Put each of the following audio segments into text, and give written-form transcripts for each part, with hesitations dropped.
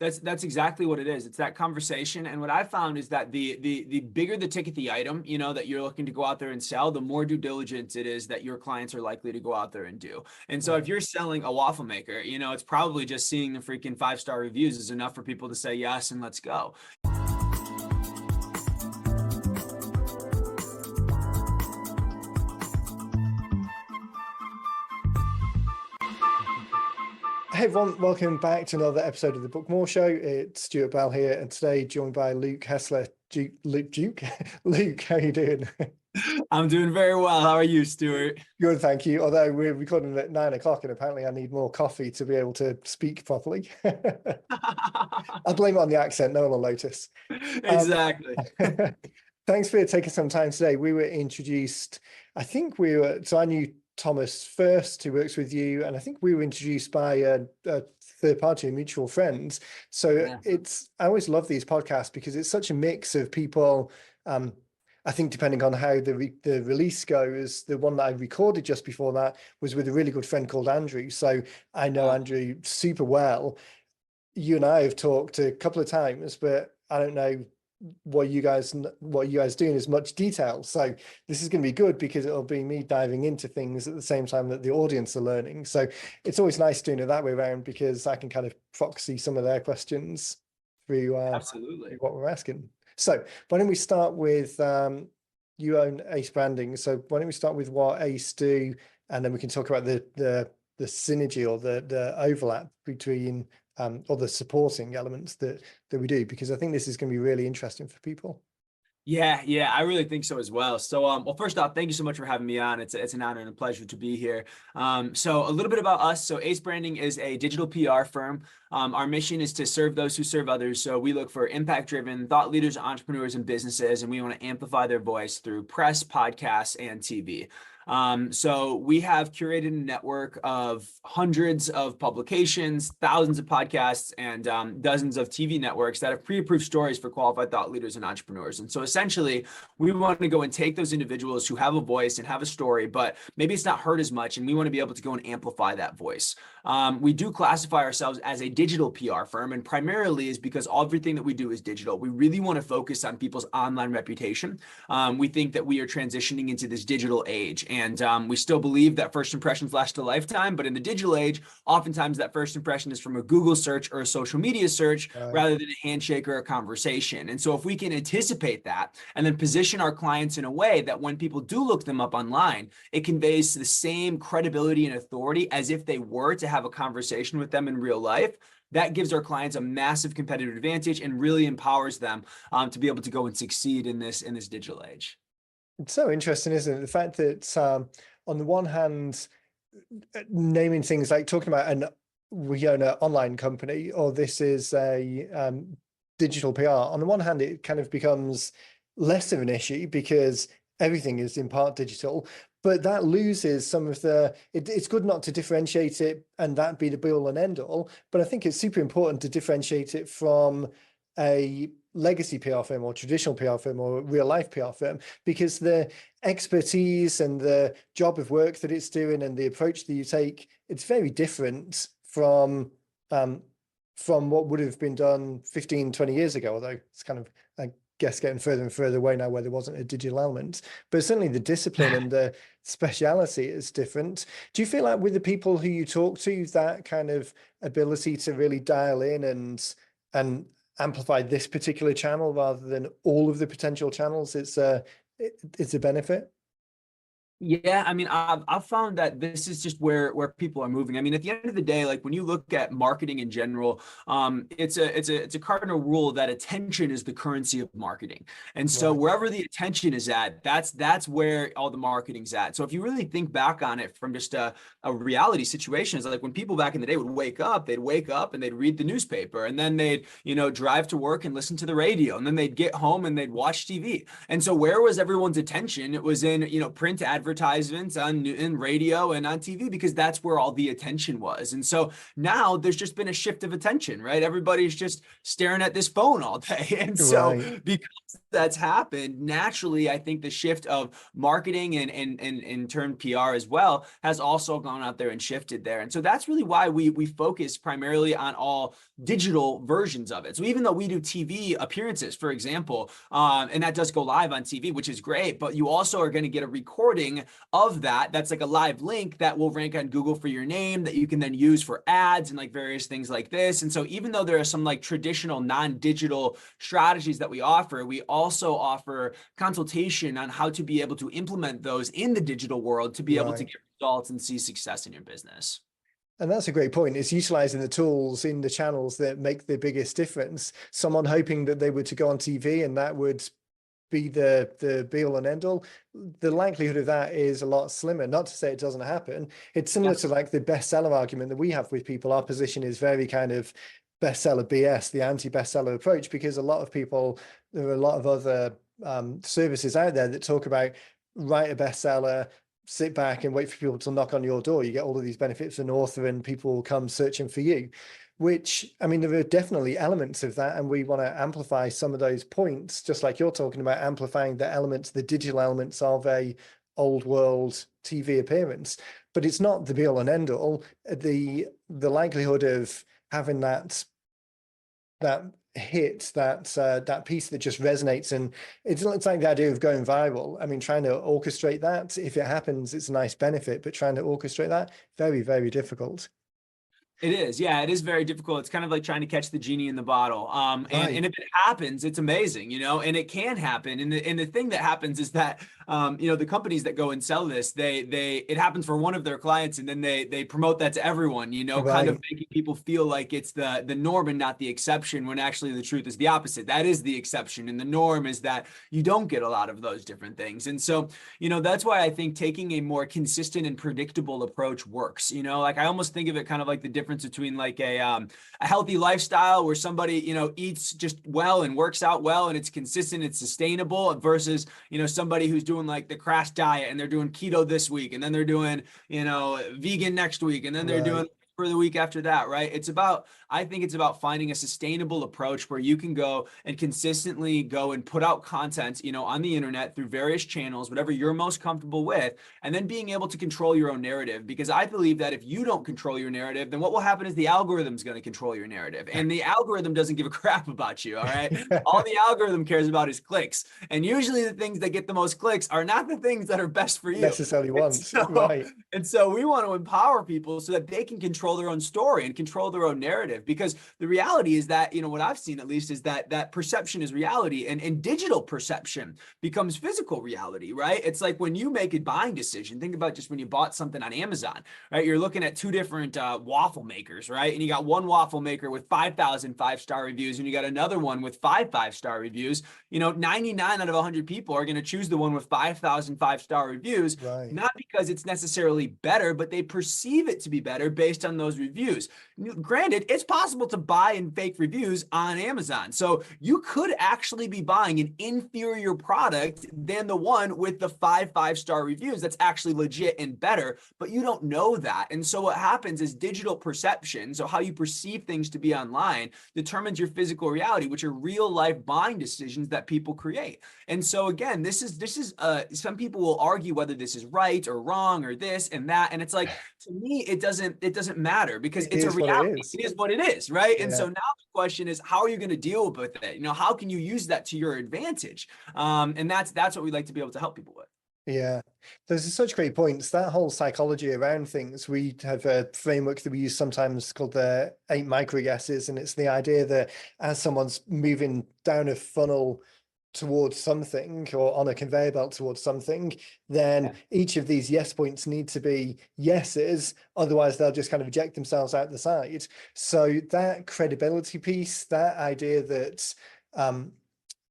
That's exactly what it is. It's that conversation. And what I found is that the bigger the ticket, the item, that you're looking to go out there and sell, the more due diligence it is that your clients are likely to go out there and do. And so if you're selling a waffle maker, it's probably just seeing the freaking 5-star reviews is enough for people to say yes and let's go. Hey everyone, welcome back to another episode of the Book More Show. It's Stuart Bell here, and today joined by Luke Hessler. Luke, how are you doing? I'm doing very well. How are you, Stuart? Good, thank you. Although we're recording at 9 o'clock and apparently I need more coffee to be able to speak properly. I'll blame it on the accent, no one will notice. Exactly. Thanks for taking some time today. We were introduced, I knew Thomas first, who works with you, and I think we were introduced by a third party, a mutual friend. So I always love these podcasts because it's such a mix of people. I think depending on how the release goes, the one that I recorded just before that was with a really good friend called Andrew. So I know Andrew super well. You and I have talked a couple of times, but I don't know what you guys do in as much detail. So this is going to be good because it'll be me diving into things at the same time that the audience are learning. So it's always nice doing it that way around because I can kind of proxy some of their questions through Absolutely what we're asking. So why don't we start with you own Ace Branding. So why don't we start with what Ace do, and then we can talk about the synergy or the overlap between or the supporting elements that we do, because I think this is going to be really interesting for people. Yeah, I really think so as well. So, well, first off, thank you so much for having me on. It's an honor and a pleasure to be here. So a little bit about us. So Ace Branding is a digital PR firm. Our mission is to serve those who serve others. So we look for impact-driven thought leaders, entrepreneurs, and businesses, and we want to amplify their voice through press, podcasts, and TV. So we have curated a network of hundreds of publications, thousands of podcasts, and dozens of TV networks that have pre-approved stories for qualified thought leaders and entrepreneurs. And so essentially, we want to go and take those individuals who have a voice and have a story, but maybe it's not heard as much, and we want to be able to go and amplify that voice. We do classify ourselves as a digital PR firm, and primarily is because everything that we do is digital. We really want to focus on people's online reputation. We think that we are transitioning into this digital age, and we still believe that first impressions last a lifetime, but in the digital age, oftentimes that first impression is from a Google search or a social media search rather than a handshake or a conversation. And so if we can anticipate that and then position our clients in a way that when people do look them up online, it conveys the same credibility and authority as if they were to have a conversation with them in real life, that gives our clients a massive competitive advantage and really empowers them to be able to go and succeed in this digital age. It's so interesting, isn't it? The fact that on the one hand, naming things like talking about we own an online company, or this is a digital PR. On the one hand, it kind of becomes less of an issue because everything is in part digital, but that loses some of it's good not to differentiate it and that be the be all and end all. But I think it's super important to differentiate it from a legacy PR firm or traditional PR firm or real life PR firm, because the expertise and the job of work that it's doing and the approach that you take, it's very different from what would have been done 15, 20 years ago, although it's kind of, I guess, getting further and further away now where there wasn't a digital element. But certainly the discipline and the speciality is different. Do you feel like with the people who you talk to, that kind of ability to really dial in and amplify this particular channel rather than all of the potential channels, it's a benefit? Yeah, I mean, I've found that this is just where people are moving. I mean, at the end of the day, like when you look at marketing in general, it's a cardinal rule that attention is the currency of marketing. And so wherever the attention is at, that's where all the marketing's at. So if you really think back on it from just a reality situation, it's like when people back in the day would wake up and they'd read the newspaper, and then they'd, drive to work and listen to the radio, and then they'd get home and they'd watch TV. And so where was everyone's attention? It was in, print advertising advertisements on in radio and on TV because that's where all the attention was. And so now there's just been a shift of attention, right? Everybody's just staring at this phone all day. And so Right. because that's happened, naturally, I think the shift of marketing and in turn PR as well has also gone out there and shifted there. And so that's really why we focus primarily on all digital versions of it. So even though we do TV appearances, for example, and that does go live on TV, which is great, but you also are going to get a recording of that. That's like a live link that will rank on Google for your name that you can then use for ads and like various things like this. And so even though there are some like traditional non-digital strategies that we also offer consultation on how to be able to implement those in the digital world to be able to Right. get results and see success in your business. And that's a great point. It's utilizing the tools in the channels that make the biggest difference. Someone hoping that they were to go on TV and that would be the be all and end all, the likelihood of that is a lot slimmer. Not to say it doesn't happen. It's similar to like the bestseller argument that we have with people. Our position is very kind of bestseller BS, the anti-bestseller approach, because a lot of people, there are a lot of other services out there that talk about write a bestseller, sit back and wait for people to knock on your door. You get all of these benefits as an author and people will come searching for you, which, I mean, there are definitely elements of that. And we want to amplify some of those points, just like you're talking about amplifying the elements, the digital elements of a old world TV appearance. But it's not the be all and end all. The likelihood of having that hit, that piece that just resonates, and it's like the idea of going viral. I mean, trying to orchestrate that, if it happens, it's a nice benefit, but trying to orchestrate that, very, very difficult. It is. Yeah, it is very difficult. It's kind of like trying to catch the genie in the bottle. And Right. if it happens, it's amazing, and it can happen. And the thing that happens is that, the companies that go and sell this, it happens for one of their clients and then they promote that to everyone, kind of Right. making people feel like it's the norm and not the exception, when actually the truth is the opposite. That is the exception. And the norm is that you don't get a lot of those different things. And so, that's why I think taking a more consistent and predictable approach works. Like I almost think of it kind of like the difference between like a healthy lifestyle where somebody, eats just well and works out well and it's consistent, it's sustainable, versus, somebody who's doing like the crash diet and they're doing keto this week and then they're doing, vegan next week and then they're doing Right. for the week after that, right? I think it's about finding a sustainable approach where you can go and consistently go and put out content, on the internet through various channels, whatever you're most comfortable with, and then being able to control your own narrative. Because I believe that if you don't control your narrative, then what will happen is the algorithm's going to control your narrative. And the algorithm doesn't give a crap about you, all right? All the algorithm cares about is clicks. And usually the things that get the most clicks are not the things that are best for you. Necessarily And want. Right. so we want to empower people so that they can control their own story and control their own narrative. Because the reality is that, what I've seen at least is that perception is reality, and digital perception becomes physical reality, right? It's like when you make a buying decision, think about just when you bought something on Amazon, right? You're looking at two different waffle makers, right? And you got one waffle maker with 5,000 5-star reviews, and you got another one with 5-star reviews. 99 out of 100 people are going to choose the one with 5,000 5-star reviews, Right. not because it's necessarily better, but they perceive it to be better based on those reviews. Granted, it's possible to buy and fake reviews on Amazon. So you could actually be buying an inferior product than the one with the 5-star reviews that's actually legit and better, but you don't know that. And so what happens is digital perception, so how you perceive things to be online, determines your physical reality, which are real life buying decisions that people create. And so again, this is some people will argue whether this is right or wrong or this and that. And it's like, to me, it doesn't matter, because It it's a is what it reality. is. It is what it is, right? And so Yeah. now the question is, how are you going to deal with it? How can you use that to your advantage? And that's what we like to be able to help people with. Yeah, those are such great points. That whole psychology around things. We have a framework that we use sometimes called the 8 micro yeses, and it's the idea that as someone's moving down a funnel towards something or on a conveyor belt towards something, then each of these yes points need to be yeses, otherwise they'll just kind of eject themselves out the side. So that credibility piece, that idea that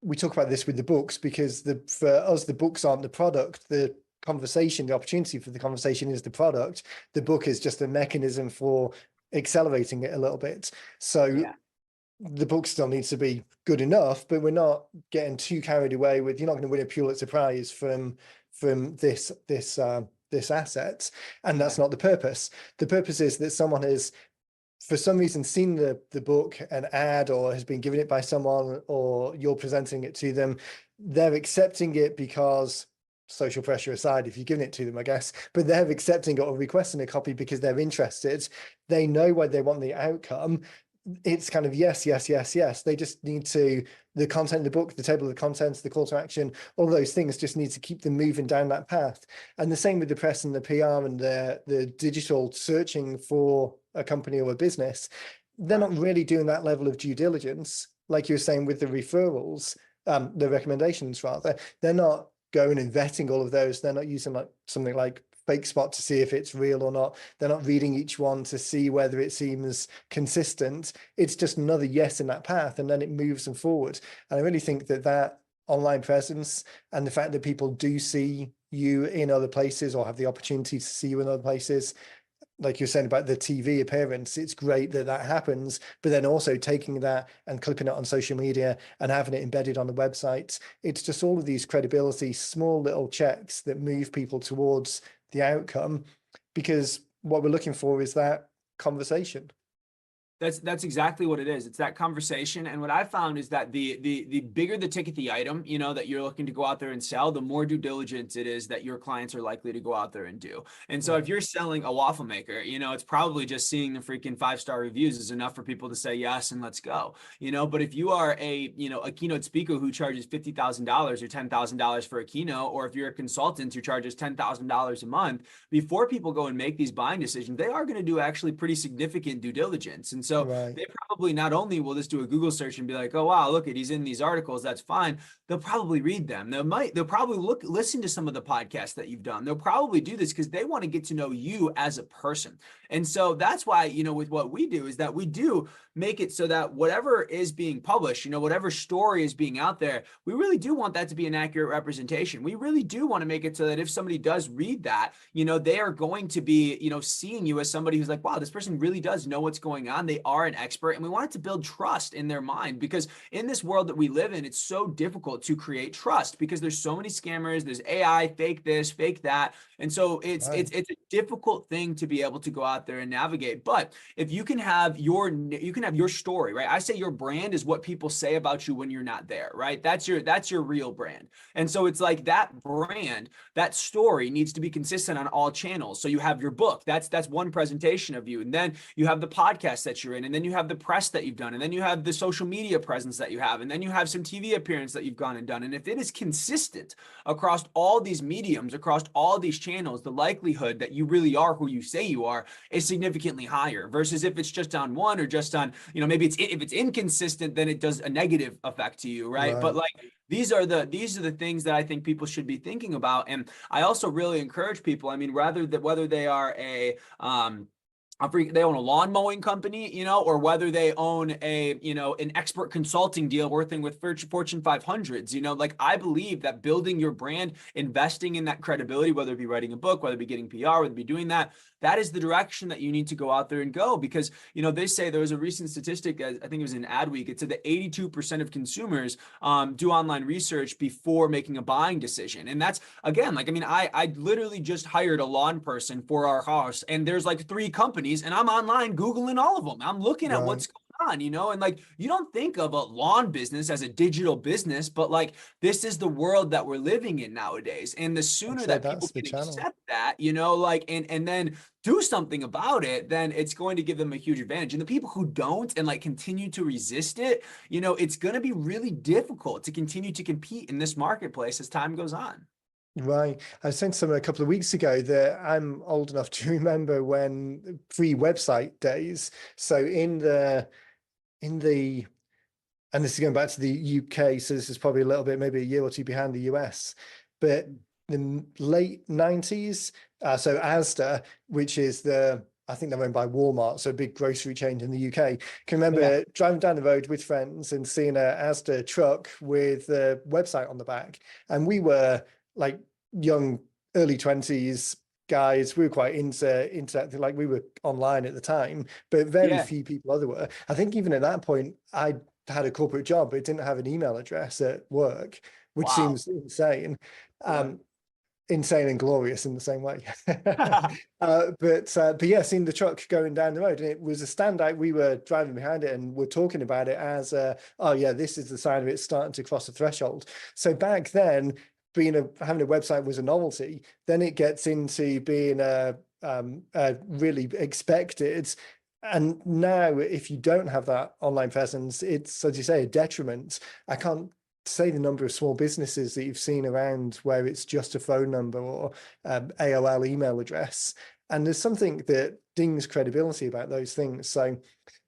we talk about this with the books, because for us the books aren't the product, the conversation, the opportunity for the conversation is the product. The book is just a mechanism for accelerating it a little bit. So Yeah. the book still needs to be good enough, but we're not getting too carried away with, you're not going to win a Pulitzer Prize from this asset. And Yeah. that's not the purpose. The purpose is that someone has, for some reason, seen the book, an ad, or has been given it by someone, or you're presenting it to them. They're accepting it because, social pressure aside, if you're giving it to them, I guess, but they're accepting it or requesting a copy because they're interested. They know why they want the outcome. It's kind of yes, yes, yes, yes. They just need to, the content of the book, the table of contents, the call to action, all those things just need to keep them moving down that path. And the same with the press and the PR and the digital searching for a company or a business. They're Right. not really doing that level of due diligence, like you were saying with the referrals, the recommendations rather. They're not going and vetting all of those. They're not using like something like fake spot to see if it's real or not. They're not reading each one to see whether it seems consistent. It's just another yes in that path, and then it moves them forward. And I really think that online presence and the fact that people do see you in other places or have the opportunity to see you in other places, like you're saying about the TV appearance, it's great that that happens, but then also taking that and clipping it on social media and having it embedded on the website. It's just all of these credibility, small little checks that move people towards the outcome, because what we're looking for is that conversation. That's exactly what it is. It's that conversation. And what I found is that the bigger the ticket, the item, that you're looking to go out there and sell, the more due diligence it is that your clients are likely to go out there and do. And so if you're selling a waffle maker, it's probably just seeing the freaking 5-star reviews is enough for people to say yes and let's go. But if you are a keynote speaker who charges $50,000 or $10,000 for a keynote, or if you're a consultant who charges $10,000 a month, before people go and make these buying decisions, they are going to do actually pretty significant due diligence. And so Right. they probably not only will just do a Google search and be like, oh, wow, look at, he's in these articles. That's fine. They'll probably read them. They'll probably listen to some of the podcasts that you've done. They'll probably do this because they want to get to know you as a person. And so that's why, with what we do is that we do make it so that whatever is being published, whatever story is being out there, we really do want that to be an accurate representation. We really do want to make it so that if somebody does read that, they are going to be, seeing you as somebody who's like, wow, this person really does know what's going on. They are an expert, and we want it to build trust in their mind, because in this world that we live in, it's so difficult to create trust because there's so many scammers, there's AI, fake this, fake that. And so it's a difficult thing to be able to go out there and navigate. But if you can have your story, right? I say your brand is what people say about you when you're not there, right? That's your real brand. And so it's like that brand, that story needs to be consistent on all channels. So you have your book, that's one presentation of you. And then you have the podcast that you're in, and then you have the press that you've done, and then you have the social media presence that you have, and then you have some TV appearance that you've gone and done. And if it is consistent across all these mediums, across all these channels, the likelihood that you really are who you say you are is significantly higher, versus if it's just on one, or just on, maybe if it's inconsistent, then it does a negative effect to you, right? But like, these are the things that I think people should be thinking about. And I also really encourage people, whether they are they own a lawn mowing company, or whether they own an expert consulting deal working with Fortune 500s, like, I believe that building your brand, investing in that credibility, whether it be writing a book, whether it be getting PR, whether it be doing that is the direction that you need to go out there and go. Because, they say there was a recent statistic, I think it was in Adweek, it said that 82% of consumers do online research before making a buying decision. And that's, again, like, I literally just hired a lawn person for our house, and there's like 3 companies, and I'm online Googling all of them. I'm looking at what's going on, and like, you don't think of a lawn business as a digital business, but like, this is the world that we're living in nowadays. And the sooner that people can accept that, like, and then do something about it, then it's going to give them a huge advantage. And the people who don't and like continue to resist it, it's going to be really difficult to continue to compete in this marketplace as time goes on. Right. I was saying to someone a couple of weeks ago that I'm old enough to remember when pre-website days. So in the, and this is going back to the UK, so this is probably a little bit, maybe a year or two behind the US, but the late 90s, so Asda, which is I think they're owned by Walmart, so a big grocery chain in the UK. Can remember driving down the road with friends and seeing a Asda truck with the website on the back. And we were like young, early 20s, guys, we were quite interactive, like we were online at the time, but very Yeah. few people other were. I think even at that point, I had a corporate job, but didn't have an email address at work, which Wow. seems insane. Yeah. Insane and glorious in the same way. But yeah, seeing the truck going down the road, and it was a standout. We were driving behind it and we're talking about it as, oh yeah, this is the sign of it starting to cross the threshold. So back then, having a website was a novelty. Then it gets into being really expected. And now, if you don't have that online presence, it's, as you say, a detriment. I can't say the number of small businesses that you've seen around where it's just a phone number or AOL email address. And there's something that dings credibility about those things. So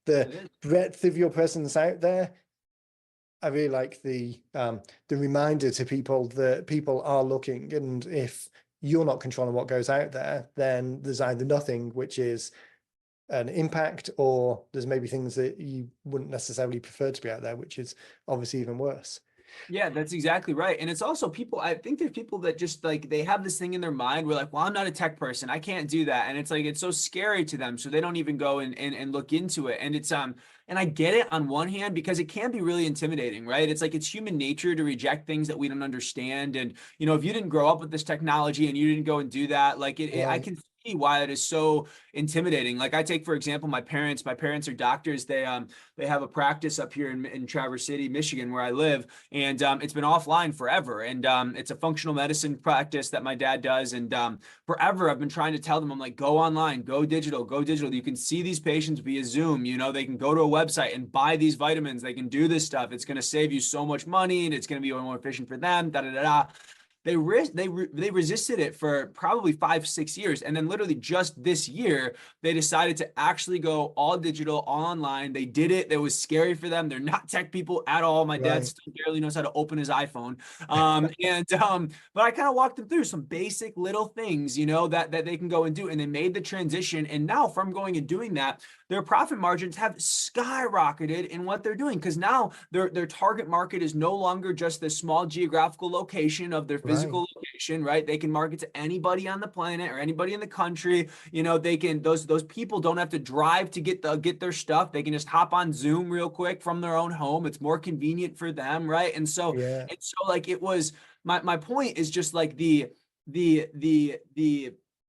the It is. breadth of your presence out there, I really like the reminder to people that people are looking, and if you're not controlling what goes out there, then there's either nothing, which is an impact, or there's maybe things that you wouldn't necessarily prefer to be out there, which is obviously even worse. Yeah, that's exactly right. And it's also people, I think there's people that just like they have this thing in their mind where like, well, I'm not a tech person. I can't do that. And it's like it's so scary to them. So they don't even go and look into it. And it's and I get it on one hand because it can be really intimidating, right? It's like it's human nature to reject things that we don't understand. And if you didn't grow up with this technology and you didn't go and do that, like I Right. can see why it is so intimidating. Like I take, for example, my parents. My parents are doctors. They have a practice up here in Traverse City, Michigan, where I live, and it's been offline forever. And it's a functional medicine practice that my dad does. And forever, I've been trying to tell them, I'm like, go online, go digital, go digital. You can see these patients via Zoom. They can go to a website and buy these vitamins. They can do this stuff. It's going to save you so much money, and it's going to be more efficient for them. Da da da da. They resisted it for probably 5-6 years, and then literally just this year they decided to actually go all digital, all online. They did it. It was scary for them. They're not tech people at all. My dad Right. still barely knows how to open his iPhone. But I kind of walked them through some basic little things, that they can go and do, and they made the transition. And now from going and doing that, their profit margins have skyrocketed in what they're doing, because now their target market is no longer just the small geographical location of their Right. physical location, right? They can market to anybody on the planet or anybody in the country. They can those people don't have to drive to get their stuff. They can just hop on Zoom real quick from their own home. It's more convenient for them, right? Yeah. And so like it was my point is just like the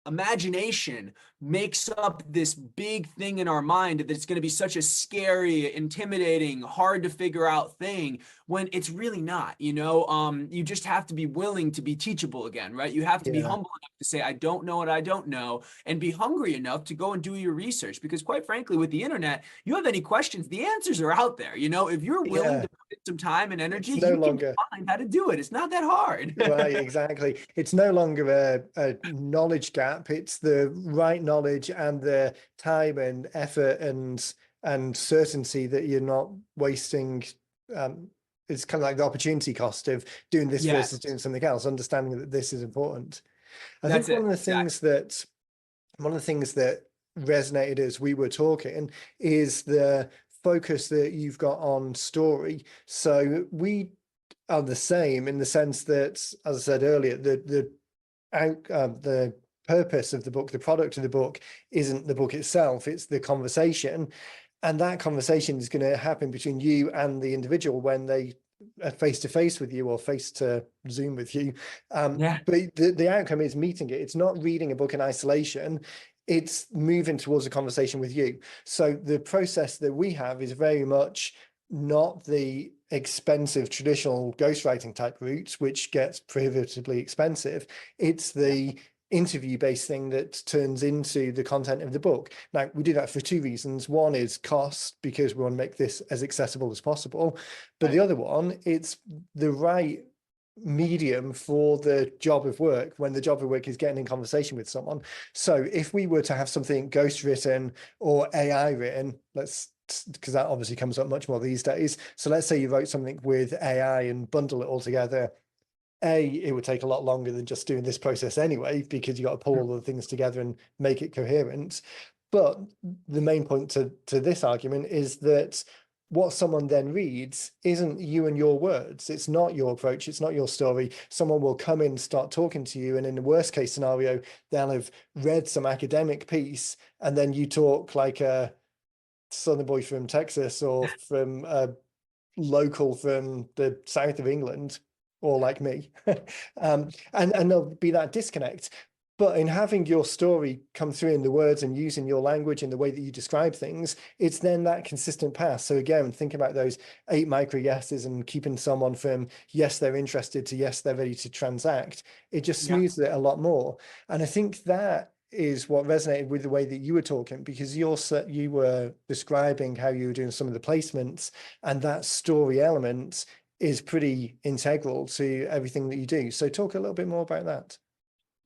imagination makes up this big thing in our mind that it's going to be such a scary, intimidating, hard to figure out thing, when it's really not. You just have to be willing to be teachable again, right? You have to be Yeah. humble enough to say, I don't know what I don't know, and be hungry enough to go and do your research, because quite frankly, with the internet, you have any questions, the answers are out there. If you're willing Yeah. to put in some time and energy, It's no you can longer find how to do it. It's not that hard. right, exactly. It's no longer a knowledge gap. It's the right knowledge and the time and effort and certainty that you're not wasting. It's kind of like the opportunity cost of doing this versus Yes, doing something else, understanding that this is important. I that's think it. Exactly. one of the things that resonated as we were talking is the focus that you've got on story. So we are the same in the sense that, as I said earlier, the purpose of the book, the product of the book, isn't the book itself; it's the conversation, and that conversation is going to happen between you and the individual when they are face to face with you or face to Zoom with you. Yeah. But the outcome is meeting it. It's not reading a book in isolation. It's moving towards a conversation with you. So the process that we have is very much not the expensive traditional ghostwriting type route, which gets prohibitively expensive. It's the interview based thing that turns into the content of the book. Now, we do that for two reasons. One is cost, because we want to make this as accessible as possible. But the Right. other one, it's the right medium for the job of work when the job of work is getting in conversation with someone. So if we were to have something ghost written or AI written, because that obviously comes up much more these days. So let's say you wrote something with AI and bundle it all together. It would take a lot longer than just doing this process anyway, because you got to pull all the things together and make it coherent. But the main point to this argument is that what someone then reads isn't you and your words. It's not your approach. It's not your story. Someone will come in, start talking to you, and in the worst case scenario, they'll have read some academic piece, and then you talk like a Southern boy from Texas or from a local from the south of England, or like me. And there'll be that disconnect. But in having your story come through in the words and using your language in the way that you describe things, it's then that consistent path. So again, think about those 8 micro yeses and keeping someone from yes, they're interested to yes, they're ready to transact. It just Yeah. smooths it a lot more. And I think that is what resonated with the way that you were talking, because you were describing how you were doing some of the placements, and that story element is pretty integral to everything that you do. So talk a little bit more about that.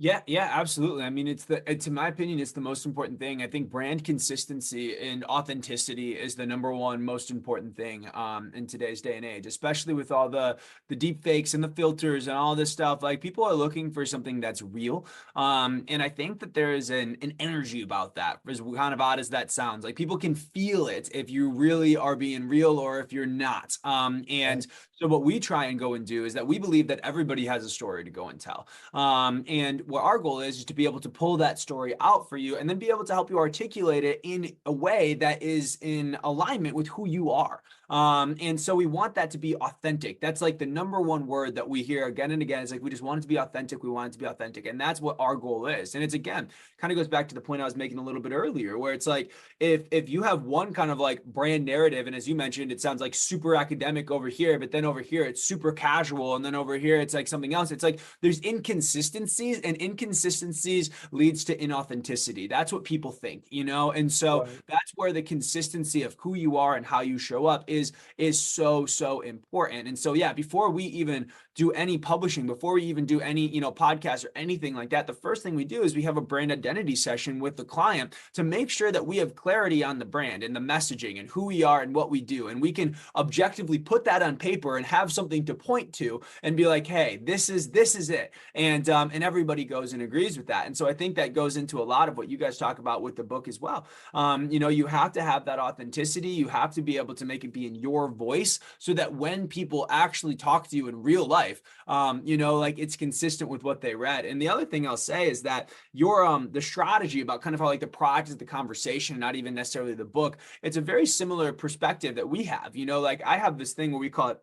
Yeah, yeah, absolutely. I mean, it's in my opinion, it's the most important thing. I think brand consistency and authenticity is the number one most important thing in today's day and age, especially with all the deep fakes and the filters and all this stuff. Like people are looking for something that's real. And I think that there is an energy about that, as kind of odd as that sounds. Like people can feel it if you really are being real or if you're not. Right. And so what we try and go and do is that we believe that everybody has a story to go and tell. And what our goal is to be able to pull that story out for you and then be able to help you articulate it in a way that is in alignment with who you are. And so we want that to be authentic. That's like the number one word that we hear again and again. It's like, we just want it to be authentic. We want it to be authentic. And that's what our goal is. And it's, again, kind of goes back to the point I was making a little bit earlier, where it's like, if you have one kind of like brand narrative, and as you mentioned, it sounds like super academic over here, but then over here it's super casual, and then over here it's like something else. It's like there's inconsistencies, and inconsistencies leads to inauthenticity. That's what people think, you know? And so Right. that's where the consistency of who you are and how you show up is so important. And so yeah, before we even do any publishing, before we even do any, podcasts or anything like that, the first thing we do is we have a brand identity session with the client to make sure that we have clarity on the brand and the messaging and who we are and what we do. And we can objectively put that on paper and have something to point to and be like, hey, this is it. And everybody goes and agrees with that. And so I think that goes into a lot of what you guys talk about with the book as well. You have to have that authenticity. You have to be able to make it be in your voice so that when people actually talk to you in real life, like it's consistent with what they read. And the other thing I'll say is that your the strategy about kind of how like the product is the conversation, not even necessarily the book. It's a very similar perspective that we have. Like I have this thing where we call it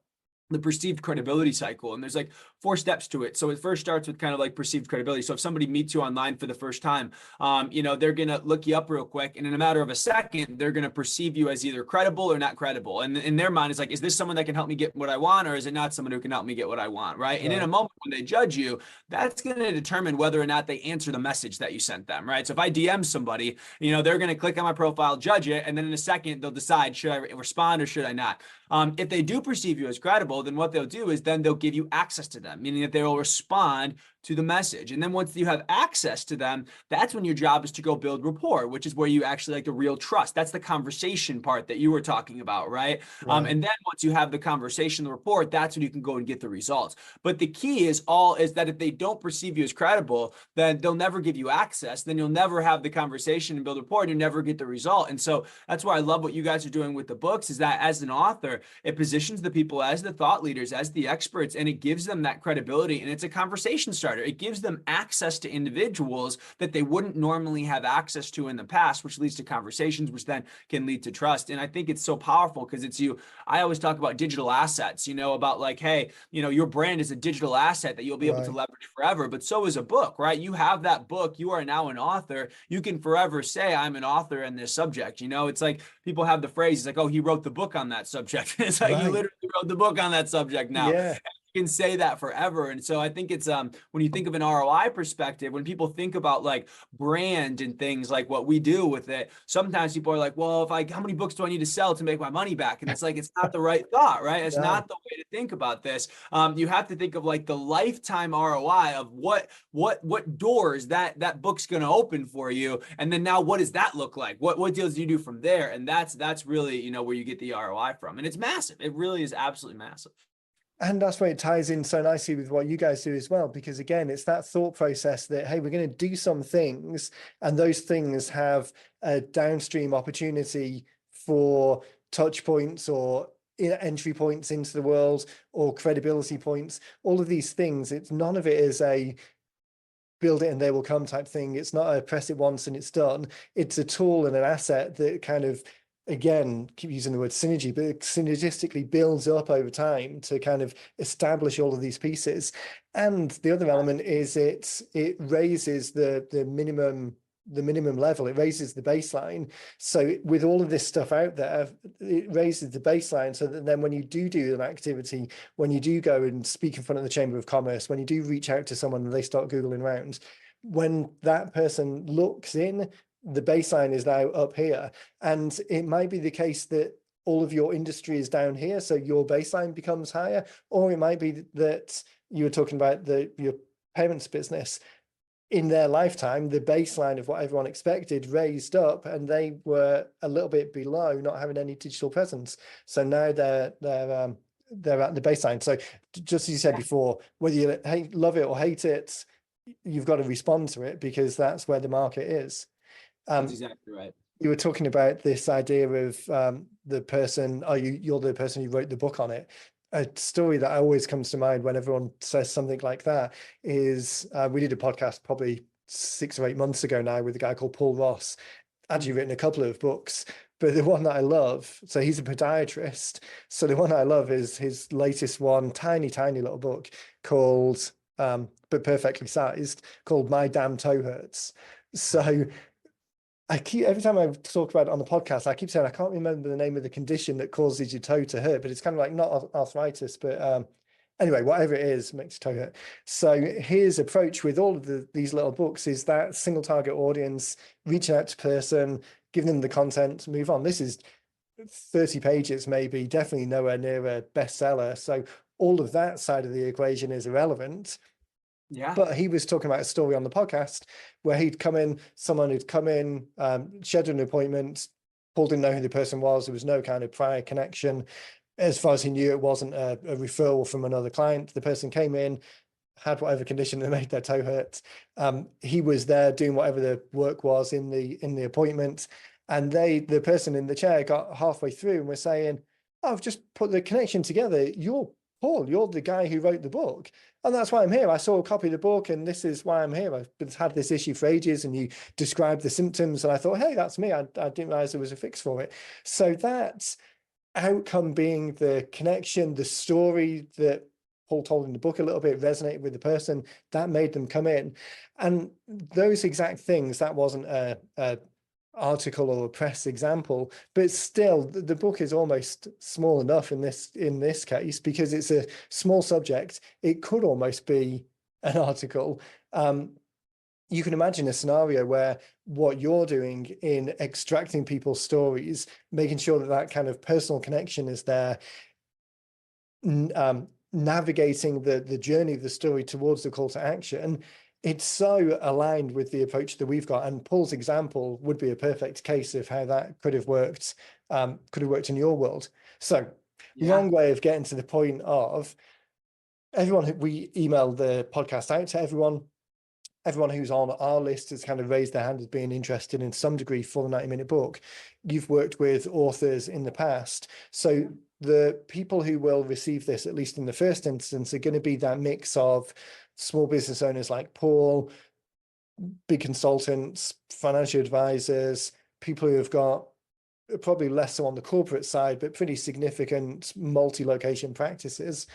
the perceived credibility cycle. And there's like 4 steps to it. So it first starts with kind of like perceived credibility. So if somebody meets you online for the first time, they're going to look you up real quick. And in a matter of a second, they're going to perceive you as either credible or not credible. And in their mind, it's like, is this someone that can help me get what I want? Or is it not someone who can help me get what I want? Right. And in a Right. moment when they judge you, that's going to determine whether or not they answer the message that you sent them. Right. So if I DM somebody, they're going to click on my profile, judge it. And then in a second, they'll decide, should I respond or should I not? If they do perceive you as credible, then what they'll do is then they'll give you access to them, meaning that they will respond to the message. And then once you have access to them, that's when your job is to go build rapport, which is where you actually like the real trust. That's the conversation part that you were talking about, right? Right. And then once you have the conversation, the rapport, that's when you can go and get the results. But the key is that if they don't perceive you as credible, then they'll never give you access. Then you'll never have the conversation and build rapport, and you never get the result. And so that's why I love what you guys are doing with the books, is that as an author, it positions the people as the thought leaders, as the experts, and it gives them that credibility. And it's a conversation starter. It gives them access to individuals that they wouldn't normally have access to in the past, which leads to conversations, which then can lead to trust. And I think it's so powerful because I always talk about digital assets, about like, hey, your brand is a digital asset that you'll be able to Right. leverage forever, but so is a book, right? You have that book. You are now an author. You can forever say, I'm an author in this subject. It's like people have the phrase, it's like, oh, he wrote the book on that subject. It's like you Right. literally wrote the book on that subject now. Yeah. You can say that forever. And so I think it's when you think of an ROI perspective, when people think about like brand and things like what we do with it, sometimes people are like, well, how many books do I need to sell to make my money back? And it's like, it's not the right thought, right? It's No. not the way to think about this. You have to think of like the lifetime ROI of what doors that book's going to open for you. And then now what does that look like? What deals do you do from there? And that's really, where you get the ROI from. And it's massive. It really is absolutely massive. And that's where it ties in so nicely with what you guys do as well, because again, it's that thought process that, hey, we're going to do some things, and those things have a downstream opportunity for touch points or entry points into the world or credibility points. All of these things, it's none of it is a build it and they will come type thing. It's not a press it once and it's done. It's a tool and an asset that kind of, again, keep using the word synergy, but it synergistically builds up over time to kind of establish all of these pieces. And the other element is it raises the minimum level. It raises the baseline. So with all of this stuff out there, it raises the baseline so that then when you do an activity, when you do go and speak in front of the Chamber of Commerce, when you do reach out to someone and they start Googling around, when that person looks in, the baseline is now up here. And it might be the case that all of your industry is down here, so your baseline becomes higher, or it might be that you were talking about your payments business. In their lifetime, the baseline of what everyone expected raised up, and they were a little bit below not having any digital presence. So now they're at the baseline. So just as you said before, whether you love it or hate it, you've got to respond to it because that's where the market is. That's exactly right. You were talking about this idea of the person, you're the person who wrote the book on it. A story that always comes to mind when everyone says something like that is we did a podcast probably 6 or 8 months ago now with a guy called Paul Ross, actually written a couple of books, but the one that I love, so he's a podiatrist. So the one I love is his latest one, tiny little book called, but perfectly sized, called My Damn Toe Hurts. So every time I talk about it on the podcast, I keep saying I can't remember the name of the condition that causes your toe to hurt, but it's kind of like not arthritis, but anyway, whatever it is makes your toe hurt. So his approach with all of these little books is that single target audience, reaching out to person, giving them the content, move on. This is 30 pages, maybe, definitely nowhere near a bestseller. So all of that side of the equation is irrelevant. Yeah. But he was talking about a story on the podcast where someone who'd come in, scheduled an appointment, Paul didn't know who the person was. There was no kind of prior connection. As far as he knew, it wasn't a referral from another client. The person came in, had whatever condition that made their toe hurt. He was there doing whatever the work was in the appointment. And the person in the chair got halfway through and was saying, oh, I've just put the connection together. You're Paul, you're the guy who wrote the book. And that's why I'm here. I saw a copy of the book and this is why I'm here. I've had this issue for ages and you described the symptoms and I thought, hey, that's me. I didn't realize there was a fix for it. So that outcome being the connection, the story that Paul told in the book a little bit resonated with the person, that made them come in. And those exact things, that wasn't a article or a press example, but still the book is almost small enough in this case because it's a small subject. It could almost be an article. You can imagine a scenario where what you're doing in extracting people's stories, making sure that kind of personal connection is there, navigating the journey of the story towards the call to action. It's so aligned with the approach that we've got, and Paul's example would be a perfect case of how that could have worked in your world. So long way of getting to the point of everyone. We email the podcast out to everyone who's on our list has kind of raised their hand as being interested in some degree for the 90-minute book. You've worked with authors in the past. So the people who will receive this, at least in the first instance, are going to be that mix of small business owners like Paul, big consultants, financial advisors, people who have got probably less so on the corporate side, but pretty significant multi-location practices.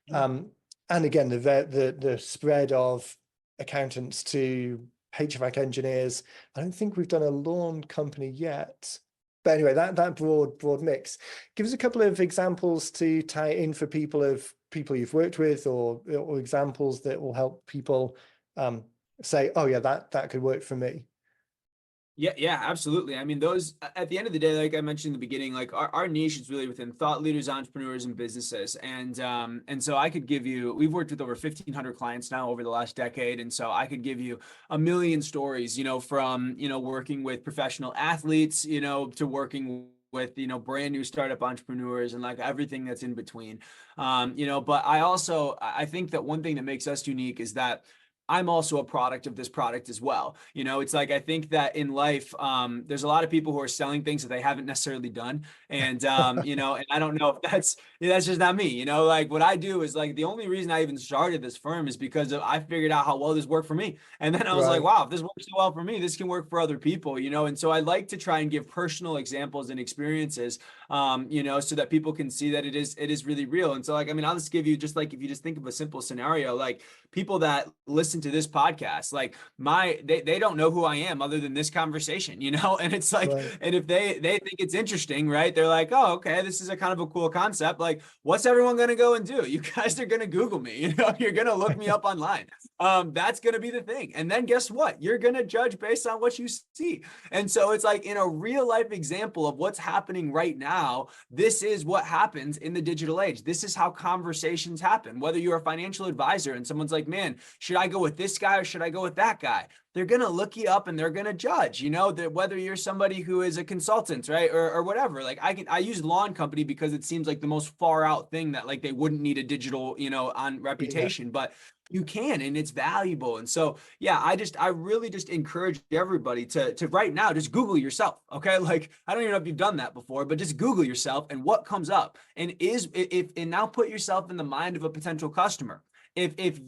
And again, the spread of accountants to HVAC engineers. I don't think we've done a lawn company yet. But anyway, that broad mix. Give us a couple of examples to tie in for people you've worked with or examples that will help people say, oh yeah, that could work for me. Yeah, absolutely. I mean, those at the end of the day, like I mentioned in the beginning, like our niche is really within thought leaders, entrepreneurs, and businesses. And so I could give you, we've worked with over 1,500 clients now over the last decade. And so I could give you a million stories, from, working with professional athletes, to working with, brand new startup entrepreneurs and like everything that's in between. But I think that one thing that makes us unique is that I'm also a product of this product as well. You know, it's like I think that in life, there's a lot of people who are selling things that they haven't necessarily done, and you know, and I don't know if that's just not me. You know, like what I do is like the only reason I even started this firm is because I figured out how well this worked for me, and then I was like, Right. wow, if this works so well for me, this can work for other people. You know, and so I like to try and give personal examples and experiences, you know, so that people can see that it is really real. And so like, I mean, I'll just give you just like if you just think of a simple scenario, like people that listen to this podcast, like they don't know who I am other than this conversation, you know? And it's like, Right. and if they think it's interesting, right? They're like, oh, okay, this is a kind of a cool concept. Like, what's everyone gonna go and do? You guys are gonna Google me, you know, you're gonna look me up online. That's gonna be the thing. And then guess what? You're gonna judge based on what you see. And so it's like in a real life example of what's happening right now, this is what happens in the digital age. This is how conversations happen. Whether you're a financial advisor and someone's like, man, should I go with this guy or should I go with that guy? They're going to look you up and they're going to judge, you know, that whether you're somebody who is a consultant, right? Or whatever. Like I use lawn company because it seems like the most far out thing that like they wouldn't need a digital, you know, on Yeah. reputation, but you can, and it's valuable. And so, yeah, I really just encourage everybody to right now, just Google yourself. Okay. Like, I don't even know if you've done that before, but just Google yourself and what comes up and and now put yourself in the mind of a potential customer. If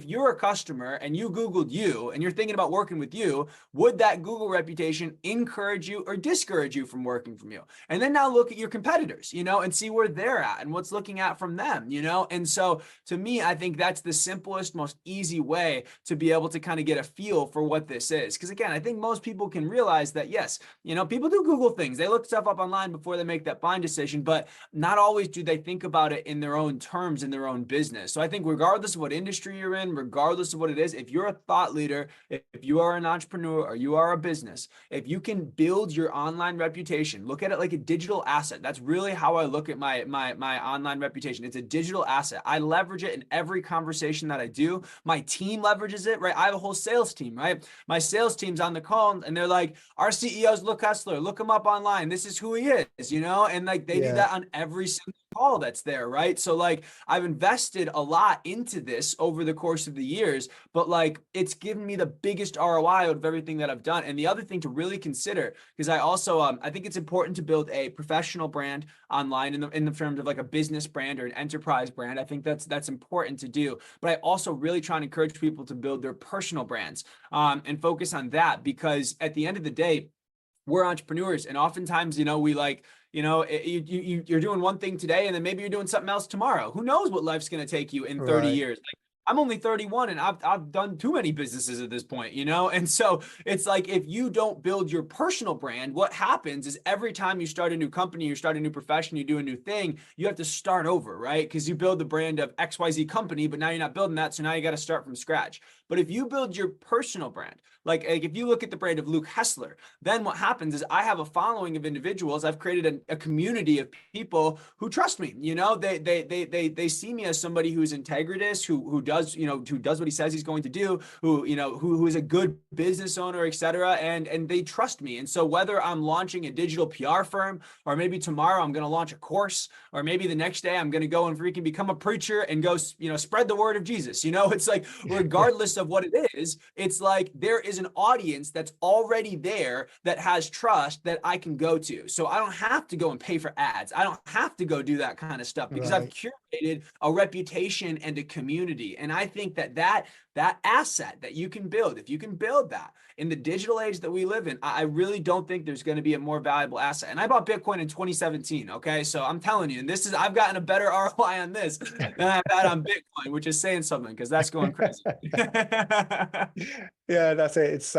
you're a customer and you Googled you and you're thinking about working with you, would that Google reputation encourage you or discourage you from working from you? And then now look at your competitors, you know, and see where they're at and what's looking at from them, you know. And so to me, I think that's the simplest, most easy way to be able to kind of get a feel for what this is. Because again, I think most people can realize that yes, you know, people do Google things, they look stuff up online before they make that buying decision, but not always do they think about it in their own terms in their own business. So I think regardless of what industry you're in, regardless of what it is, if you're a thought leader, if you are an entrepreneur or you are a business, if you can build your online reputation, look at it like a digital asset. That's really how I look at my online reputation. It's a digital asset. I leverage it in every conversation that I do. My team leverages it, right? I have a whole sales team, right? My sales team's on the call and they're like, our CEO's Luke Hessler, look him up online. This is who he is, you know? And like they do Yeah. that on every single call that's there, right? So like I've invested a lot into this over the course of the years, but like it's given me the biggest ROI out of everything that I've done. And the other thing to really consider, because I also I think it's important to build a professional brand online in the terms of like a business brand or an enterprise brand. I think that's important to do. But I also really try and encourage people to build their personal brands and focus on that, because at the end of the day, we're entrepreneurs, and oftentimes, you know, we like, you know, you're doing one thing today and then maybe you're doing something else tomorrow. Who knows what life's going to take you in 30 Right. years? Like I'm only 31 and I've done too many businesses at this point, you know? And so it's like if you don't build your personal brand, what happens is every time you start a new company, you start a new profession, you do a new thing, you have to start over, right? Because you build the brand of XYZ company, but now you're not building that. So now you got to start from scratch. But if you build your personal brand, like if you look at the brand of Luke Hessler, then what happens is I have a following of individuals. I've created a community of people who trust me. You know, they see me as somebody who's integritous, who does, you know, who does what he says he's going to do, who, you know, who is a good business owner, et cetera. And they trust me. And so whether I'm launching a digital PR firm, or maybe tomorrow I'm going to launch a course, or maybe the next day I'm going to go and freaking become a preacher and go, you know, spread the word of Jesus. You know, it's like, regardless of what it is, it's like there is an audience that's already there that has trust that I can go to. So I don't have to go and pay for ads. I don't have to go do that kind of stuff because I've Right. curated a reputation and a community. And I think that asset that you can build, if you can build that in the digital age that we live in, I really don't think there's going to be a more valuable asset. And I bought Bitcoin in 2017. Okay. So I'm telling you, and this is, I've gotten a better ROI on this than I've had on Bitcoin, which is saying something because that's going crazy. Yeah, that's it. It's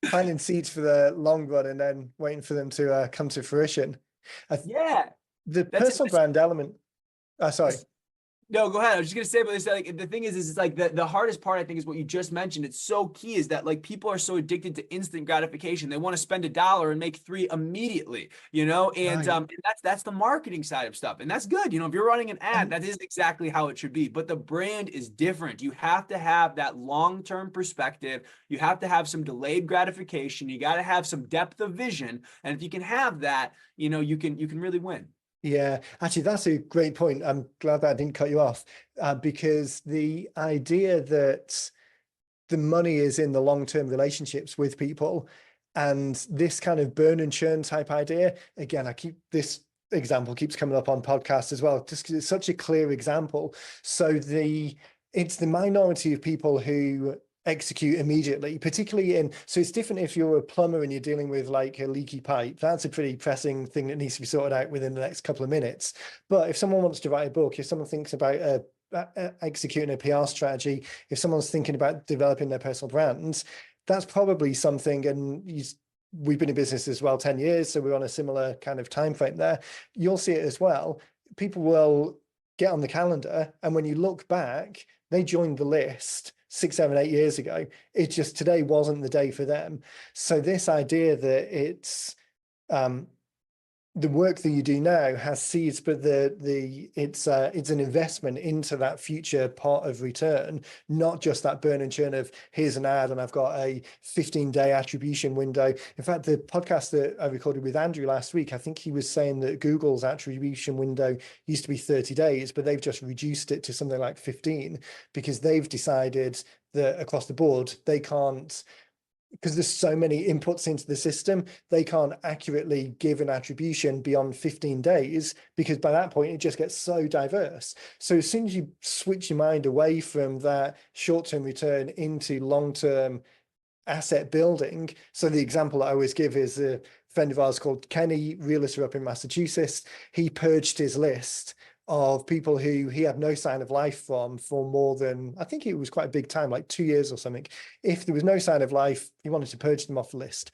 planting seeds for the long run and then waiting for them to come to fruition. I th- Yeah. the That's personal brand element. Sorry. No, go ahead. I was just gonna say, but it's like the thing is it's like the hardest part, I think, is what you just mentioned. It's so key is that like people are so addicted to instant gratification. They want to spend $1 and make three immediately, you know, and Right. that's the marketing side of stuff, and that's good. You know, if you're running an ad, And that is exactly how it should be. But the brand is different. You have to have that long-term perspective. You have to have some delayed gratification. You got to have some depth of vision, and if you can have that, you know, you can really win. yeah, actually, that's a great point. I'm glad that I didn't cut you off because the idea that the money is in the long-term relationships with people. And this kind of burn and churn type idea, again, this example keeps coming up on podcasts as well, just because it's such a clear example. So it's the minority of people who execute immediately, particularly so it's different if you're a plumber and you're dealing with like a leaky pipe. That's a pretty pressing thing that needs to be sorted out within the next couple of minutes. But if someone wants to write a book, if someone thinks about executing a PR strategy, if someone's thinking about developing their personal brands, that's probably something, and we've been in business as well 10 years, so we're on a similar kind of time frame there. You'll see it as well. People will get on the calendar, and when you look back, they joined the list 6, 7, 8 years ago. It just today wasn't the day for them. So this idea that it's the work that you do now has seeds, but it's an investment into that future part of return, not just that burn and churn of here's an ad and I've got a 15-day attribution window. In fact, the podcast that I recorded with Andrew last week, I think he was saying that Google's attribution window used to be 30 days, but they've just reduced it to something like 15 because they've decided that across the board, they can't, because there's so many inputs into the system, they can't accurately give an attribution beyond 15 days, because by that point, it just gets so diverse. So as soon as you switch your mind away from that short-term return into long-term asset building. So the example I always give is a friend of ours called Kenny, realtor up in Massachusetts. He purged his list of people who he had no sign of life from for more than, I think it was quite a big time, like 2 years or something. If there was no sign of life, he wanted to purge them off the list.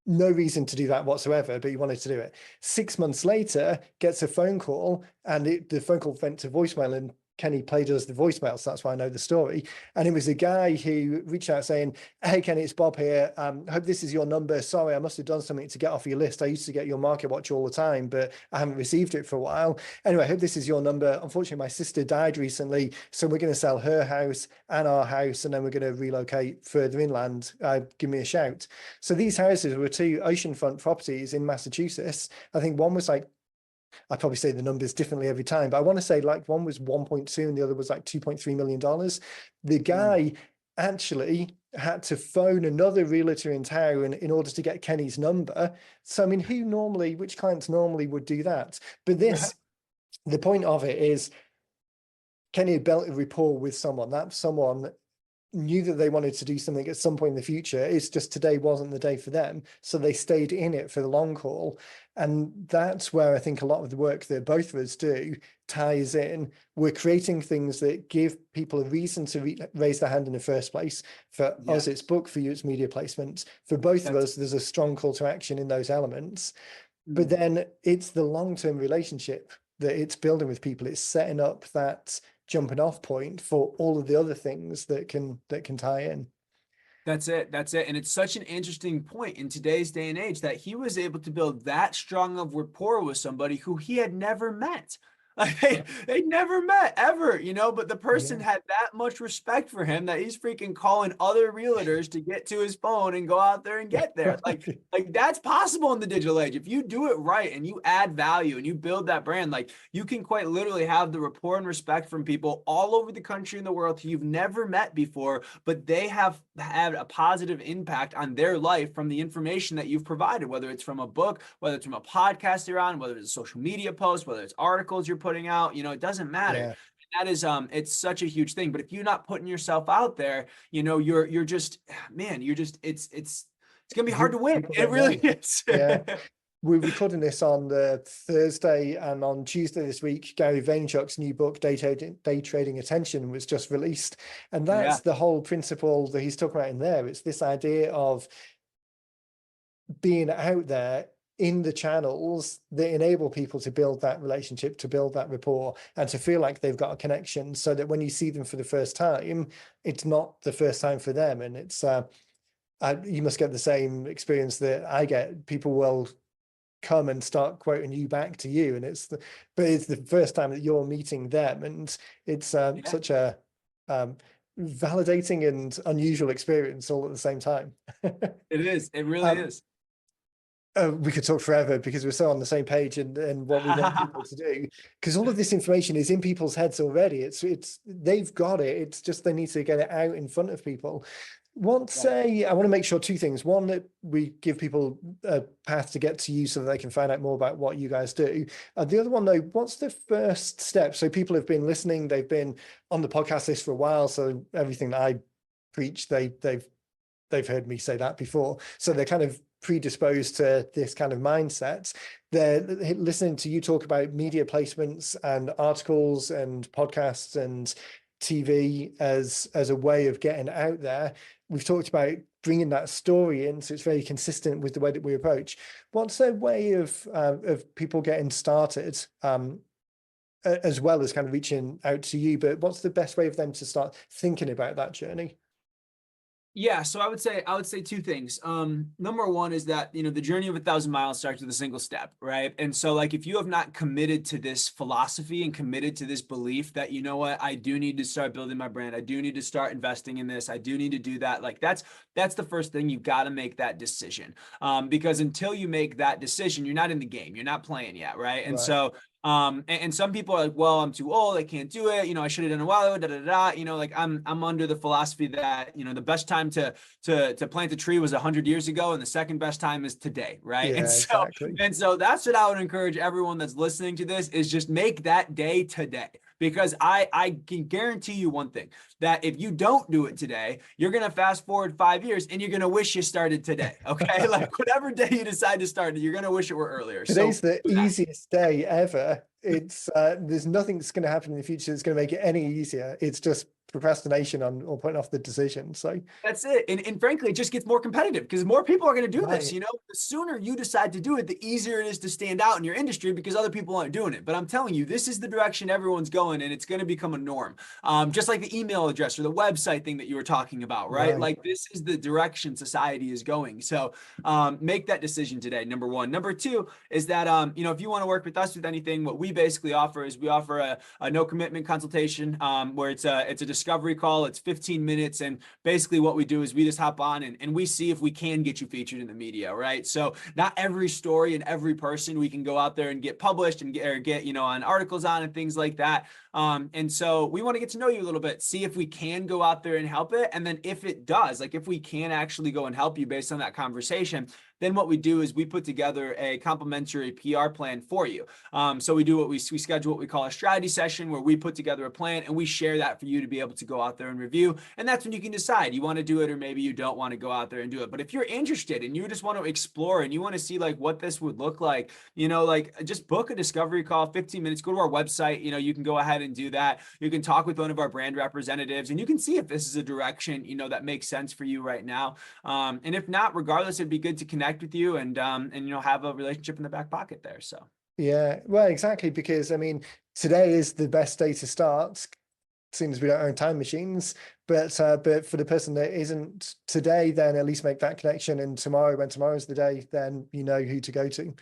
No reason to do that whatsoever, but he wanted to do it. 6 months later, gets a phone call, and the phone call went to voicemail, and Kenny played us the voicemail, so that's why I know the story. And it was a guy who reached out saying, hey, Kenny, it's Bob here. Hope this is your number. Sorry, I must have done something to get off your list. I used to get your Market Watch all the time, but I haven't received it for a while. Anyway, I hope this is your number. Unfortunately, my sister died recently, so we're going to sell her house and our house, and then we're going to relocate further inland. Give me a shout. So these houses were 2 oceanfront properties in Massachusetts. I think one was like, I probably say the numbers differently every time, but I want to say like one was 1.2 and the other was like $2.3 million. The guy actually had to phone another realtor in town in order to get Kenny's number. So, I mean, which clients normally would do that? But the point of it is Kenny had built a rapport with someone. That someone knew that they wanted to do something at some point in the future. It's just today wasn't the day for them. So they stayed in it for the long haul. And that's where I think a lot of the work that both of us do ties in. We're creating things that give people a reason to raise their hand in the first place. For us, it's book. For you, it's media placement. For both of us, there's a strong call to action in those elements. But then it's the long-term relationship that it's building with people. It's setting up that jumping off point for all of the other things that can tie in. That's it. And it's such an interesting point in today's day and age that he was able to build that strong of rapport with somebody who he had never met. Like they never met ever, but the person had that much respect for him that he's freaking calling other realtors to get to his phone and go out there and get there. Like that's possible in the digital age. If you do it right and you add value and you build that brand, like you can quite literally have the rapport and respect from people all over the country and the world who you've never met before, but they have had a positive impact on their life from the information that you've provided, whether it's from a book, whether it's from a podcast you're on, whether it's a social media post, whether it's articles you're putting out, it doesn't matter. That is it's such a huge thing. But if you're not putting yourself out there, you're just, man, it's gonna be hard to win. It really is. We're recording this on the Thursday, and on Tuesday this week, Gary Vaynerchuk's new book, Day Trading Attention, was just released. And that's the whole principle that he's talking about in there. It's this idea of being out there in the channels that enable people to build that relationship, to build that rapport, and to feel like they've got a connection, so that when you see them for the first time, it's not the first time for them. And it's you must get the same experience that I get. People will come and start quoting you back to you, and it's the first time that you're meeting them, and it's such a validating and unusual experience all at the same time. It is. It really is. We could talk forever because we're so on the same page and what we want people to do. Because all of this information is in people's heads already. It's they've got it. It's just they need to get it out in front of people. I want to make sure two things. One, that we give people a path to get to you so that they can find out more about what you guys do. The other one, though, what's the first step? So people have been listening, they've been on the podcast list for a while. So everything that I preach, they've heard me say that before. So they're kind of predisposed to this kind of mindset. They're listening to you talk about media placements and articles and podcasts and TV as a way of getting out there. We've talked about bringing that story in, so it's very consistent with the way that we approach. What's a way of people getting started, as well as kind of reaching out to you? But what's the best way of them to start thinking about that journey? Yeah, so I would say two things. Number one is that, you know, the journey of 1,000 miles starts with a single step, right? And so, like, if you have not committed to this philosophy and committed to this belief that, you know what, I do need to start building my brand, I do need to start investing in this, I do need to do that, like that's the first thing. You've got to make that decision. Because until you make that decision, you're not in the game, you're not playing yet, right? And Right. so and some people are like, well, I'm too old, I can't do it, you know, I should have done a while ago, you know, like I'm under the philosophy that, you know, the best time to plant a tree was 100 years ago, and the second best time is today, right? Yeah, exactly. And so that's what I would encourage everyone that's listening to this, is just make that day today. Because I can guarantee you one thing, that if you don't do it today, you're going to fast forward 5 years and you're going to wish you started today. Okay. Like whatever day you decide to start, you're going to wish it were earlier. Today's So the easiest day ever. It's there's nothing that's going to happen in the future that's going to make it any easier. It's just procrastination on or putting off the decision. So that's it. And frankly, it just gets more competitive because more people are going to do this. right. You know, the sooner you decide to do it, the easier it is to stand out in your industry because other people aren't doing it. But I'm telling you, this is the direction everyone's going, and it's going to become a norm. Just like the email address or the website thing that you were talking about, right? Right. Like this is the direction society is going. So make that decision today. Number one. Number two is that, you know, if you want to work with us with anything, what we basically offer is we offer a no commitment consultation, where it's a discovery call. It's 15 minutes. And basically what we do is we just hop on and we see if we can get you featured in the media, right? So not every story and every person we can go out there and get published and get, you know, on articles on and things like that. And so we want to get to know you a little bit, see if we can go out there and help it. And then if it does, like if we can actually go and help you based on that conversation, then what we do is we put together a complimentary PR plan for you. So we schedule what we call a strategy session where we put together a plan and we share that for you to be able to go out there and review. And that's when you can decide you want to do it or maybe you don't want to go out there and do it. But if you're interested and you just want to explore and you want to see like what this would look like, you know, like just book a discovery call, 15 minutes, go to our website, you know, you can go ahead and do that. You can talk with one of our brand representatives and you can see if this is a direction, you know, that makes sense for you right now. And if not, regardless, it'd be good to connect with you and you know, have a relationship in the back pocket there. So Yeah, well, exactly, because I mean, today is the best day to start, seeing as we don't own time machines. But for the person that isn't today, then at least make that connection. And tomorrow, when tomorrow's the day, then you know who to go to.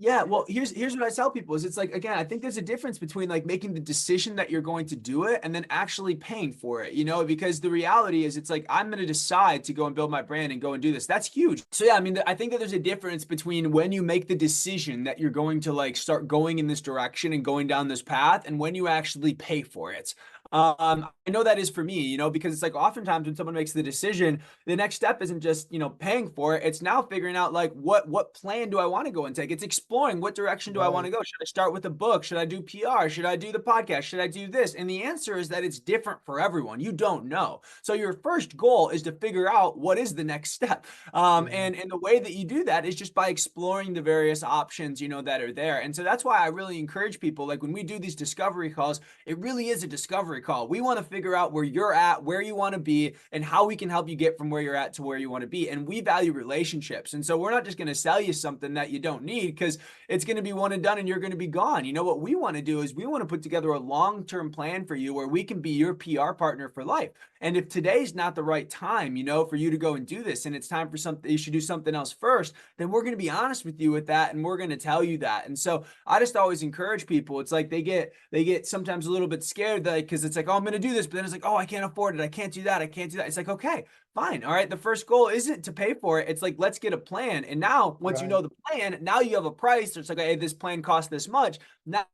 yeah, well, here's what I tell people is it's like, again, I think there's a difference between like making the decision that you're going to do it and then actually paying for it, you know, because the reality is it's like, I'm going to decide to go and build my brand and go and do this. That's huge. So yeah, I mean, I think that there's a difference between when you make the decision that you're going to like start going in this direction and going down this path and when you actually pay for it. I know that is for me, you know, because it's like oftentimes when someone makes the decision, the next step isn't just, you know, paying for it. It's now figuring out like what plan do I want to go and take? It's exploring what direction do I want to go? Should I start with a book? Should I do PR? Should I do the podcast? Should I do this? And the answer is that it's different for everyone. You don't know. So your first goal is to figure out what is the next step. And the way that you do that is just by exploring the various options, you know, that are there. And so that's why I really encourage people, like when we do these discovery calls, it really is a discovery call. We want to figure out where you're at, where you want to be, and how we can help you get from where you're at to where you want to be. And we value relationships. And so we're not just going to sell you something that you don't need because it's going to be one and done and you're going to be gone. You know, what we want to do is we want to put together a long-term plan for you where we can be your PR partner for life. And if today's not the right time, you know, for you to go and do this, and it's time for something, you should do something else first, then we're going to be honest with you with that. And we're going to tell you that. And so I just always encourage people. It's like they get sometimes a little bit scared, like, because it's like, oh, I'm going to do this. But then it's like, oh, I can't afford it. I can't do that. I can't do that. It's like, okay, fine. All right. The first goal isn't to pay for it. It's like, let's get a plan. And now once you know Right. the plan, now you have a price. It's like, hey, this plan costs this much. Now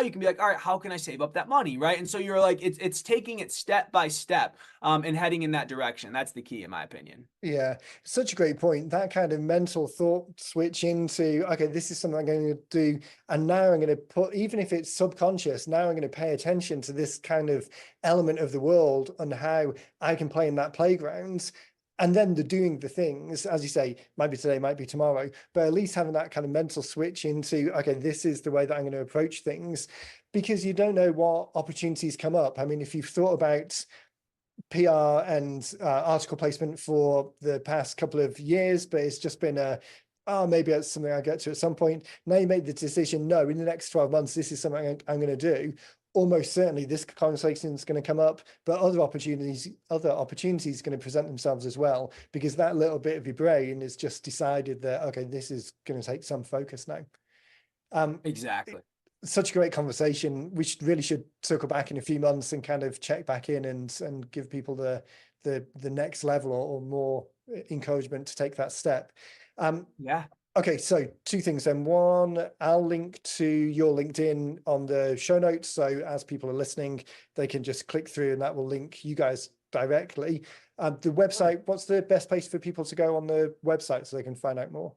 you can be like, all right, how can I save up that money? Right. And so you're like, it's taking it step by step and heading in that direction. That's the key, in my opinion. Yeah, such a great point. That kind of mental thought switch into, okay, this is something I'm going to do. And now I'm going to put, even if it's subconscious, now I'm going to pay attention to this kind of element of the world and how I can play in that playground. And then the doing the things, as you say, might be today, might be tomorrow, but at least having that kind of mental switch into, okay, this is the way that I'm going to approach things, because you don't know what opportunities come up. I mean, if you've thought about PR and article placement for the past couple of years, but it's just been oh, maybe it's something I'll get to at some point. Now you make the decision, no, in the next 12 months, this is something I'm going to do. Almost certainly this conversation is going to come up, but other opportunities are going to present themselves as well, because that little bit of your brain has just decided that, okay, this is going to take some focus now. Exactly. Such a great conversation. We really should circle back in a few months and kind of check back in and give people the next level or more encouragement to take that step. Yeah. Okay, so two things then. One, I'll link to your LinkedIn on the show notes, so as people are listening, they can just click through and that will link you guys directly. The website, what's the best place for people to go on the website so they can find out more?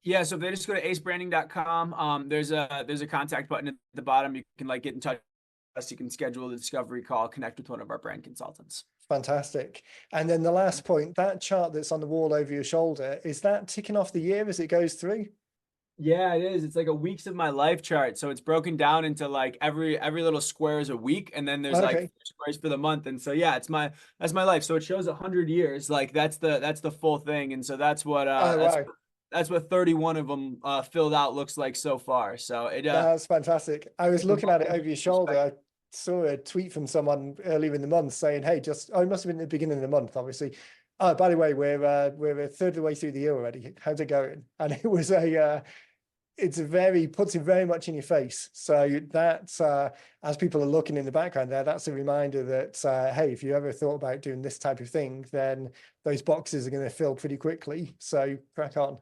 Yeah, so if they just go to acebranding.com, there's a contact button at the bottom. You can like get in touch with us. You can schedule a discovery call, connect with one of our brand consultants. Fantastic. And then the last point, that chart that's on the wall over your shoulder, is that ticking off the year as it goes through? Yeah, it is. It's like a weeks of my life chart. So it's broken down into like every little square is a week, and then there's like Okay. squares for the month. And so yeah, that's my life. So it shows 100 years. Like that's the full thing. And so that's what Oh, wow. that's what 31 of them filled out looks like so far. So it That's fantastic. I was looking at it over your shoulder. perspective. I saw a tweet from someone earlier in the month saying, hey, just, oh, it must have been at the beginning of the month, obviously. Oh, by the way, we're a third of the way through the year already. How's it going? And it was puts it very much in your face. So that's as people are looking in the background there, that's a reminder that hey, if you ever thought about doing this type of thing, then those boxes are going to fill pretty quickly. So crack on.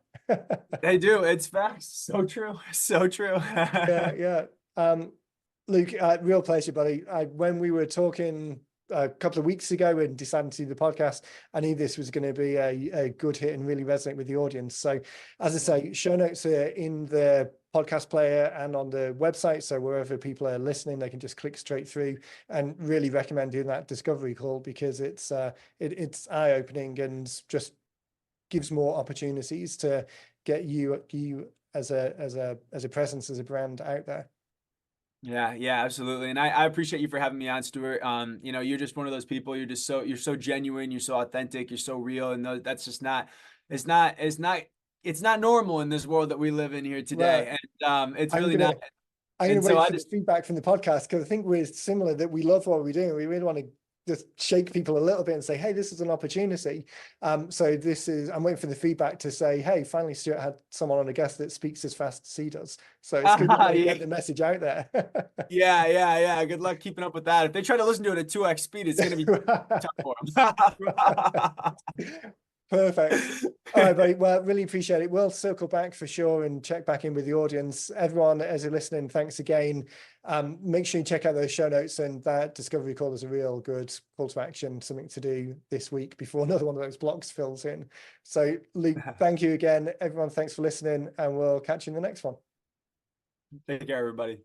They do. It's facts. So true. So true. Yeah. Luke, real pleasure, buddy. When we were talking a couple of weeks ago and decided to do the podcast, I knew this was going to be a good hit and really resonate with the audience. So as I say, show notes are in the podcast player and on the website. So wherever people are listening, they can just click straight through, and really recommend doing that discovery call, because it's eye-opening and just gives more opportunities to get you as a presence, as a brand out there. Yeah, absolutely. And I appreciate you for having me on, Stuart. You're just one of those people. You're so genuine, you're so authentic, you're so real. And that's just it's not normal in this world that we live in here Right. today. And it's I'm really not. gonna And so wait I for the just feedback from the podcast, because I think we're similar, that we love what we're doing. We really want to just shake people a little bit and say, hey, this is an opportunity. So I'm waiting for the feedback to say, hey, finally Stuart had someone on a guest that speaks as fast as he does. So it's good to get the message out there. Yeah. Good luck keeping up with that. If they try to listen to it at 2x speed, it's gonna be tough for them. Perfect. All right, buddy. Well, really appreciate it. We'll circle back for sure and check back in with the audience. Everyone, as you're listening, thanks again. Make sure you check out those show notes, and that discovery call is a real good call to action, something to do this week before another one of those blocks fills in. So, Luke, thank you again. Everyone, thanks for listening, and we'll catch you in the next one. Take care, everybody.